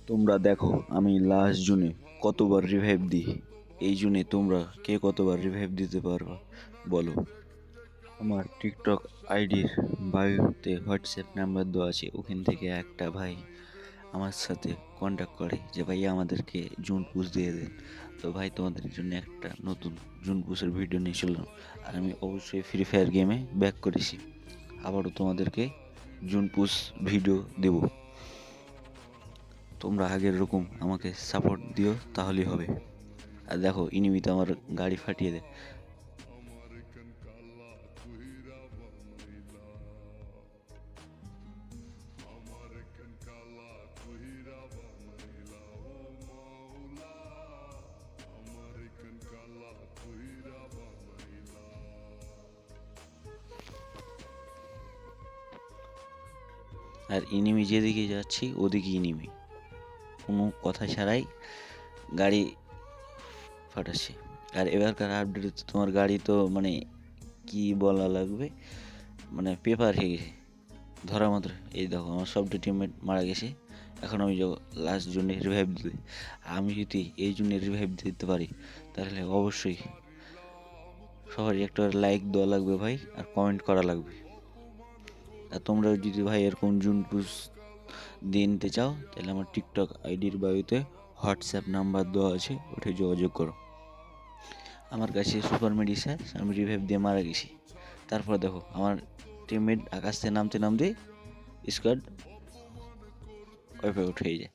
তোমরা দেখো আমি লাস্ট জুনে কতবার রিভাইভ দিই। এই জুনে তোমরা কে কতবার রিভাইভ দিতে পারবা বলো। আমার টিকটক আইডির বায়োতে হোয়াটসঅ্যাপ নাম্বার দেওয়া আছে, ওখান থেকে একটা ভাই আমার সাথে কন্ট্যাক্ট করে যে ভাই আমাদেরকে জুন পুশ দিয়ে দেন। তো ভাই তোমাদের জন্য একটা নতুন জুন পুশের ভিডিও নিয়ে চললাম। আর আমি অবশ্যই ফ্রি ফায়ার গেমে ব্যাক করেছি, আবারও তোমাদেরকে জুন পুশ ভিডিও দেব। তোমরা আগের রকম আমাকে সাপোর্ট দিও, তাহলেই হবে। আর দেখো ইনিমিতে আমার গাড়ি ফাটিয়ে দেয়। আর ইনিমি যেদিকে যাচ্ছি ওদিকে ইনিমি, কোনো কথা ছাড়াই গাড়ি ফাটাচ্ছে। আর এবারকার আপডেটে তো তোমার গাড়ি তো মানে কি বলা লাগবে, মানে পেপার হয়ে গেছে ধরার মাত্র। এই দেখো আমার সব টিমমেট মারা গেছে। এখন আমি লাস্ট জন্য রিভাইভ দিতে, আমি যদি এই জন্য রিভাইভ দিতে পারি তাহলে অবশ্যই সবারই একটা লাইক দেওয়া লাগবে ভাই, আর কমেন্ট করা লাগবে। আর তোমরা যদি ভাই এরকম জুন পুশ দিয়ে নিতে চাও তাহলে আমার টিকটক আইডির বায়ুতে হোয়াটসঅ্যাপ নাম্বার দেওয়া আছে, ওঠে যোগাযোগ করো। আমার কাছে সুপার মেডিসিন, আমি রিভাইভ দিয়ে মারা গেছি। তারপর দেখো আমার টিমমেট আকাশ থেকে নামতে নামতে স্কোয়াড ওয়াইফাই উঠে যায়।